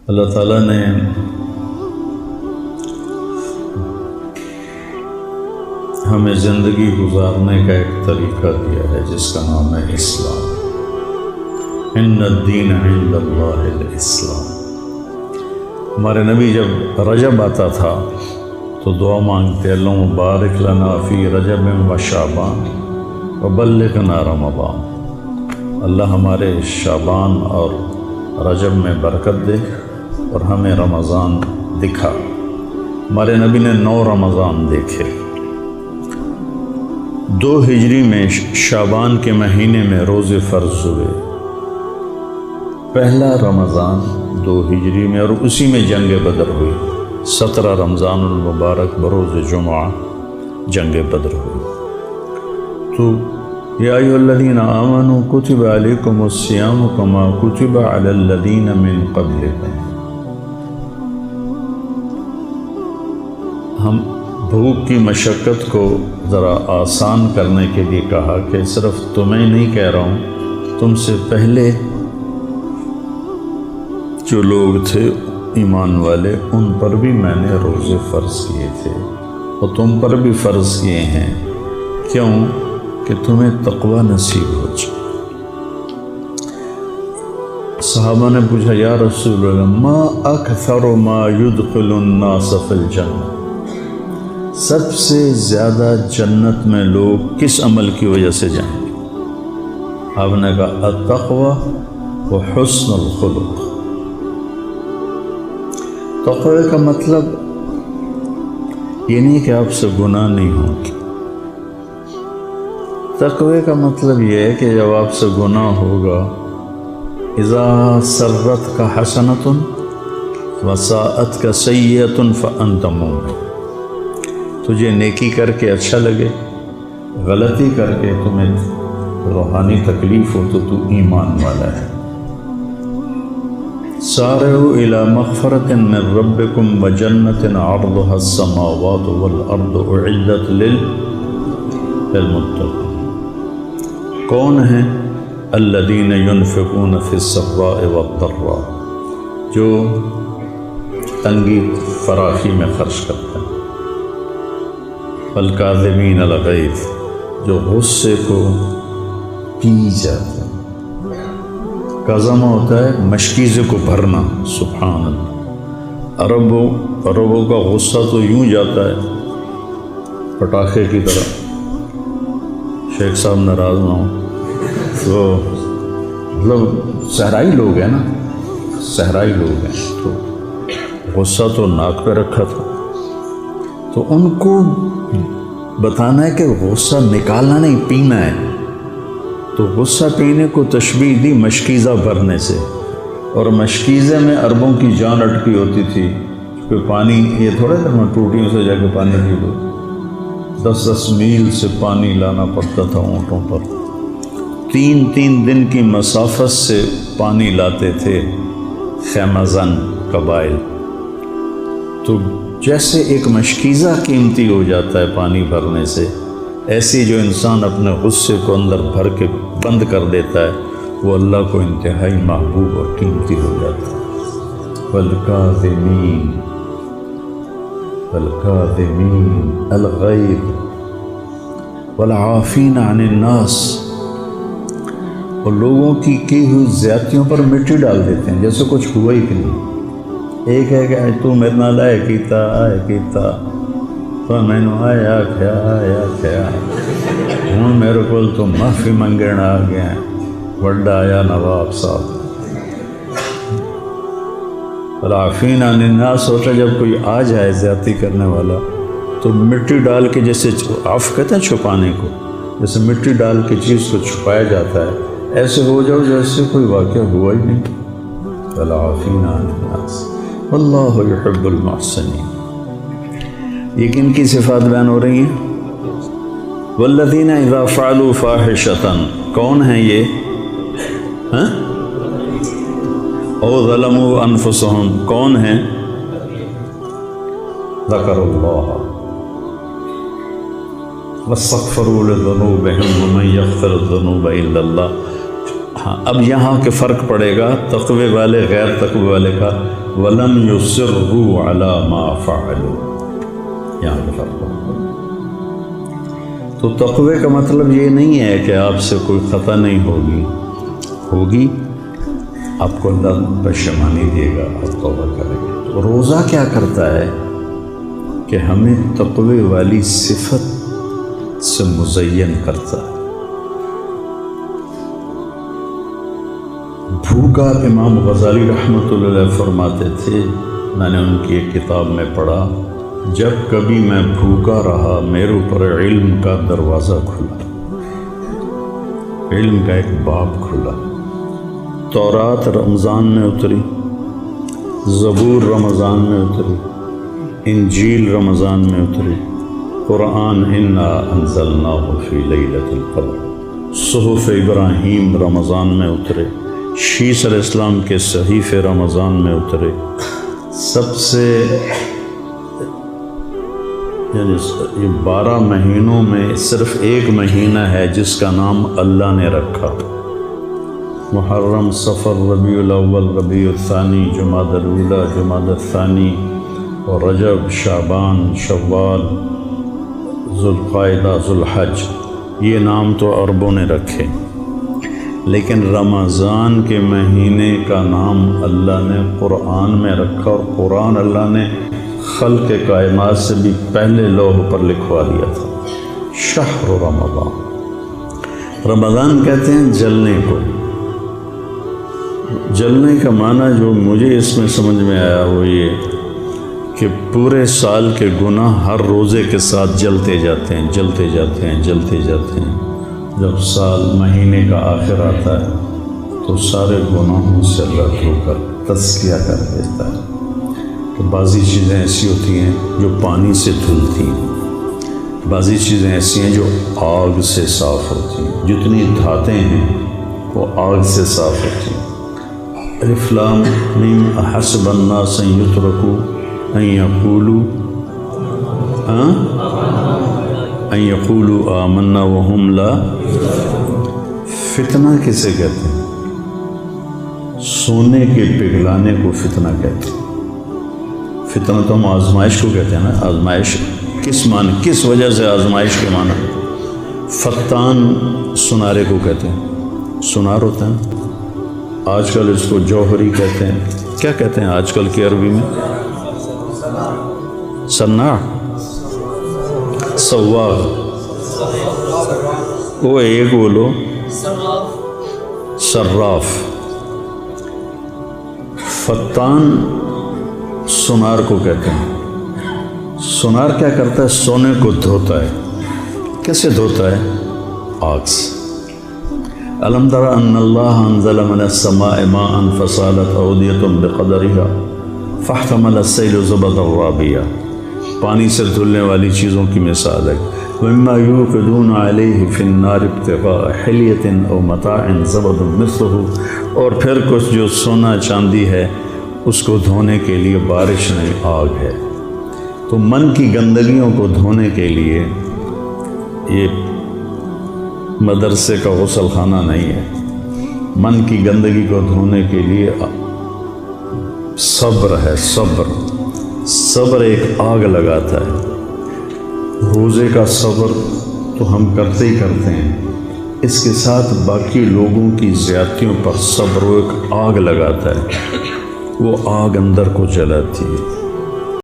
اللہ تعالیٰ نے ہمیں زندگی گزارنے کا ایک طریقہ دیا ہے جس کا نام ہے اسلام۔ ان الدین عند اللہ الاسلام۔ ہمارے نبی جب رجب آتا تھا تو دعا مانگتے، اللہم بارک لنا فی رجب و شعبان وبلغنا رمضان۔ اللہ ہمارے شعبان اور رجب میں برکت دے اور ہمیں رمضان دکھا۔ ہمارے نبی نے 9 رمضان دیکھے۔ 2 ہجری میں شعبان کے مہینے میں روزے فرض ہوئے، پہلا رمضان 2 ہجری میں، اور اسی میں جنگ بدر ہوئی۔ 17 رمضان المبارک بروز جمعہ جنگ بدر ہوئی۔ تو یا ایھا الذین آمنوا کتب علیکم الصیام کما کتب علی الذین من قبلکم۔ ہم بھوک کی مشقت کو ذرا آسان کرنے کے لیے کہا کہ صرف تمہیں نہیں کہہ رہا ہوں، تم سے پہلے جو لوگ تھے ایمان والے ان پر بھی میں نے روزے فرض کیے تھے اور تم پر بھی فرض کیے ہیں، کیوں کہ تمہیں تقوی نصیب ہو جائے۔ صحابہ نے پوچھا، یا رسول اللہ ما اکثر ما يدخل الناس فی الجنہ، سب سے زیادہ جنت میں لوگ کس عمل کی وجہ سے جائیں گے؟ آپ نے کہا التقوی و حسن الخلق۔ تقوی کا مطلب یہ نہیں کہ آپ سے گناہ نہیں ہوں گے۔ تقوی کا مطلب یہ ہے کہ جب آپ سے گناہ ہوگا، اذا سرت کا حسنۃ وساءت کا سیئۃ فانت مومن، تجھے نیکی کر کے اچھا لگے، غلطی کر کے تمہیں روحانی تکلیف ہو تو ایمان والا ہے۔ سارعوا الی مغفرۃ من ربکم وجنۃ عرضها السماوات والارض اعدت للمتقین۔ کون ہیں؟ الذین ینفقون فی السراء والضراء، جو تنگی فراخی میں خرچ کرتے ہیں، والکاظمین الغیظ، جو غصے کو پی جاتے ہیں۔ کظمہ ہوتا ہے مشکیزے کو بھرنا، سبحان اللہ۔ عربوں کا غصہ تو یوں جاتا ہے پٹاخے کی طرح، شیخ صاحب ناراض نہ ہوں، تو مطلب صحرائی لوگ ہیں نا، صحرائی لوگ ہیں، تو غصہ تو ناک پہ رکھا تھا، تو ان کو بتانا ہے کہ غصہ نکالنا نہیں، پینا ہے۔ تو غصہ پینے کو تشبیہ دی مشکیزہ بھرنے سے، اور مشکیزے میں عربوں کی جان اٹکی ہوتی تھی، کہ پانی یہ تھوڑا کہ میں ٹوٹیوں سے جا کے پانی پی لوں، 10 میل سے پانی لانا پڑتا تھا اونٹوں پر، 3 دن کی مسافت سے پانی لاتے تھے خیمہ زن قبائل۔ تو جیسے ایک مشکیزہ قیمتی ہو جاتا ہے پانی بھرنے سے، ایسی جو انسان اپنے غصے کو اندر بھر کے بند کر دیتا ہے وہ اللہ کو انتہائی محبوب اور قیمتی ہو جاتا ہے۔ والکاظمین الغیظ والعافین عن الناس، اور لوگوں کی ہوئی زیادتیوں پر مٹی ڈال دیتے ہیں جیسے کچھ ہوا ہی کہ نہیں۔ ایک ہے کہ تو میرے نال آئے کیتا تو میں نے آیا کیا ہوں میرے کو تو معافی منگن آ گیا، وڈا آیا نواب صاحب۔ العافین عن الناس ہوتا ہے جب کوئی آ جائے زیادتی کرنے والا تو مٹی ڈال کے، جیسے عفو کہتے ہیں چھپانے کو، جیسے مٹی ڈال کے چیز کو چھپایا جاتا ہے، ایسے ہو جاؤ جیسے کوئی واقعہ ہوا ہی نہیں۔ العافین عن الناس واللہ یحب المحسنین۔ یہ کن کی صفات بیان ہو رہی ہیں؟ والذین اذا فعلوا فاحشۃ، کون ہیں یہ؟ او ظلموا انفسهم، کون ہیں؟ ذکر اللہ واستغفروا لذنوبهم ومن یغفر الذنوب الا اللہ، ہاں اب یہاں کے فرق پڑے گا تقوی والے غیر تقوی والے کا، وَلَمْ يُصِرُّوا عَلَى مَا فَعَلُوا، یہاں کے فرق پڑے گا۔ تو تقوی کا مطلب یہ نہیں ہے کہ آپ سے کوئی خطا نہیں ہوگی، آپ کو اللہ پشیمانی دے گا، آپ توبہ کریں گے۔ تو روزہ کیا کرتا ہے کہ ہمیں تقوی والی صفت سے مزین کرتا ہے۔ بھوکا امام غزالی رحمۃ اللہ علیہ فرماتے تھے، میں نے ان کی ایک کتاب میں پڑھا، جب کبھی میں بھوکا رہا میرے اوپر علم کا دروازہ کھلا، علم کا ایک باب کھلا۔ تورات رمضان میں اتری، زبور رمضان میں اتری، انجیل رمضان میں اتری، قرآن انا انزلناہ فی لیلۃ القدر، صحف ابراہیم رمضان میں اترے، شیس علیہ السلام کے صحیفے رمضان میں اترے۔ سب سے یعنی یہ 12 مہینوں میں صرف ایک مہینہ ہے جس کا نام اللہ نے رکھا، محرم، صفر، ربیع الاول، ربیع الثانی، جمادی الاولی، جمادی الثانی، اور رجب، شعبان، شوال، ذوالقعدہ، ذوالحج۔ یہ نام تو عربوں نے رکھے، لیکن رمضان کے مہینے کا نام اللہ نے قرآن میں رکھا، اور قرآن اللہ نے خلق کائنات سے بھی پہلے لوح پر لکھوا دیا تھا، شہر رمضان۔ رمضان کہتے ہیں جلنے کو۔ جلنے کا معنی جو مجھے اس میں سمجھ میں آیا وہ یہ کہ پورے سال کے گناہ ہر روزے کے ساتھ جلتے جاتے ہیں، جلتے جاتے ہیں، جلتے جاتے ہیں۔ جب سال مہینے کا آخر آتا ہے تو سارے گناہوں سے اللہ دھو کر تزکیہ کر دیتا ہے۔ کہ بعضی چیزیں ایسی ہوتی ہیں جو پانی سے دھلتی ہیں، بعضی چیزیں ایسی ہیں جو آگ سے صاف ہوتی ہیں، جتنی دھاتیں ہیں وہ آگ سے صاف ہوتی ہیں۔ الف لام میم احسب الناس ان یترکوا ان یقولوا آمنا وهم لا۔ فتنہ کسے کہتے ہیں؟ سونے کے پگھلانے کو فتنہ کہتے ہیں۔ فتنہ تو ہم آزمائش کو کہتے ہیں نا۔ آزمائش کس وجہ سے آزمائش کے معنی؟ فتان سنارے کو کہتے ہیں، سنار ہوتا ہے۔ آج کل اس کو جوہری کہتے ہیں۔ کیا کہتے ہیں آج کل کی عربی میں؟ سنار، سواغ، وہ ایک بولو، صراف۔ فتان سونار کو کہتے ہیں۔ سونار کیا کرتا ہے؟ سونے کو دھوتا ہے۔ کیسے دھوتا ہے؟ آگ سے۔ الم تر ان اللہ انزل من السماء ماء فصالت اودیۃ بقدرها فاحتمل السیل زبدا رابیا۔ پانی سے دھلنے والی چیزوں کی مثال ہے۔ وَمِمَّا يُوقِدُونَ عَلَيْهِ فِي النَّارِ ابْتِغَاءَ حِلْيَةٍ أَوْ مَتَاعٍ زَبَدٌ مِثْلُهُ۔ اور پھر کچھ جو سونا چاندی ہے اس کو دھونے کے لیے بارش نہیں، آگ ہے۔ تو من کی گندگیوں کو دھونے کے لیے یہ مدرسے کا غسل خانہ نہیں ہے۔ من کی گندگی کو دھونے کے لیے صبر ہے، صبر۔ صبر ایک آگ لگاتا ہے۔ روزے کا صبر تو ہم کرتے ہی کرتے ہیں، اس کے ساتھ باقی لوگوں کی زیادتیوں پر صبر وہ ایک آگ لگاتا ہے، وہ آگ اندر کو جلاتی ہے۔